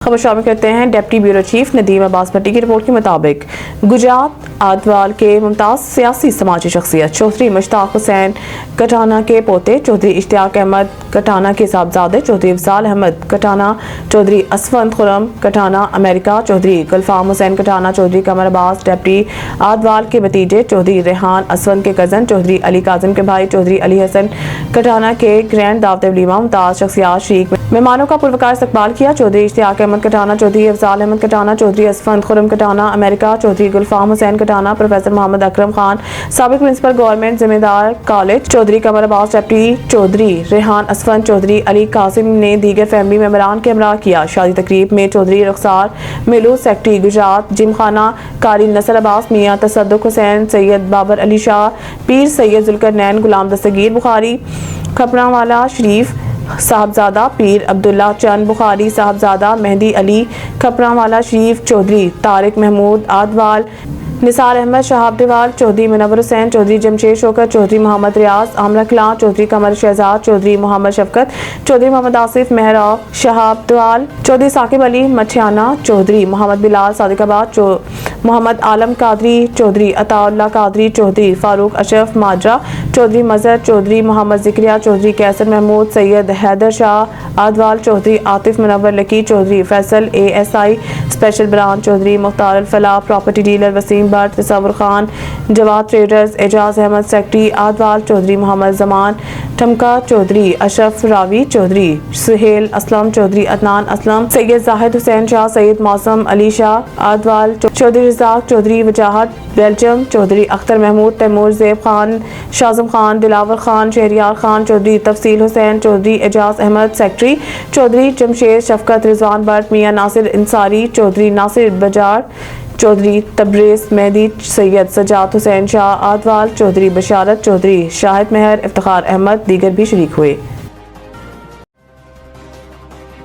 خبر شامل کرتے ہیں ڈپٹی بیورو چیف ندیم عباس بھٹی کی رپورٹ کے مطابق گجرات آدوال کے ممتاز سیاسی سماجی شخصیت چودھری مشتاق حسین کٹانہ کے پوتے چودھری اشتیاق احمد کٹانہ کے صاحبزادے چودھری افضال احمد کٹانہ چودھری اسفند خرم کٹانہ امریکہ چودھری گلفام حسین کٹانہ چودھری قمر عباس ڈپٹی آدوال کے بھتیجے چودھری ریحان اسفند کے کزن چودھری علی کاظم کے بھائی چودھری علی حسن کٹانہ کے گرینڈ دعوت ولیمہ ممتاز شخصیات شریک مہمانوں کا پروقار استقبال کیا۔ چودھری اشتیاق احمد کٹانہ چودھری افضال احمد کٹانہ چودھری اسفند خرم کٹانہ امریکہ چودھری گلفام حسین کٹانہ پروفیسر محمد اکرم خان سابق پرنسپل گورنمنٹ ذمہ دار کالج چودھری قمر عباس ڈپٹی چودھری ریحان اسفند چودھری علی کاظم نے دیگر فیملی ممبران کے ہمراہ کیا۔ شادی تقریب میں چودھری رخسار میلو سیکرٹری گجرات جم خانہ قاری نصر عباس میاں تصدق حسین سید بابر علی شاہ پیر سید ذوالقرنین غلام دستگیر بخاری کھپراں شریف صاحبزادہ پیر عبداللہ چند بخاری صاحبزادہ مہدی علی کھپراں شریف چودھری طارق محمود آدوال نثار احمد شہاب دیوال چودھری منور حسین چودھری جمشید شوکت چودھری محمد ریاض عامرہ کلاں چودھری قمر شہزاد چودھری محمد شفقت چودھری محمد آصف مہراب شہاب دیوال چودھری ثاقب علی مٹھیانہ چودھری محمد بلال صادق آباد محمد عالم قادری چودھری عطا اللہ قادری چودھری فاروق اشرف ماجرا چودھری مظہر چودھری محمد Zakariya Chaudhry Qaiser Mahmood Syed Haider Shah Adwal Chaudhry Atif Munawar Lucky Chaudhry Faisal ASI special branch Chaudhry Mukhtar Alfalah property dealer Waseem Butt Tasawar Khan Jawad traders Ijaz Ahmed secretary Adwal Chaudhry Muhammad Zaman Thamka Chaudhry اشرف راوی چودھری سہیل اسلم چودھری عدنان اسلم سید زاہد حسین شاہ سید موسم علی شاہ آدوال چودھری رزاق چودھری وجاہت بیلجم چودھری اختر محمود تیمور زیب خان شازم خان دلاور خان شہریار خان چودھری تفصیل حسین چودھری اعجاز احمد سیکرٹری چودھری جمشید شفقت رضوان بٹ میاں ناصر انصاری چودھری ناصر بجار چودھری تبریز مہدی سید سجاد حسین شاہ آدوال چودھری بشارت چودھری شاہد مہر افتخار احمد دیگر بھی شریک ہوئے۔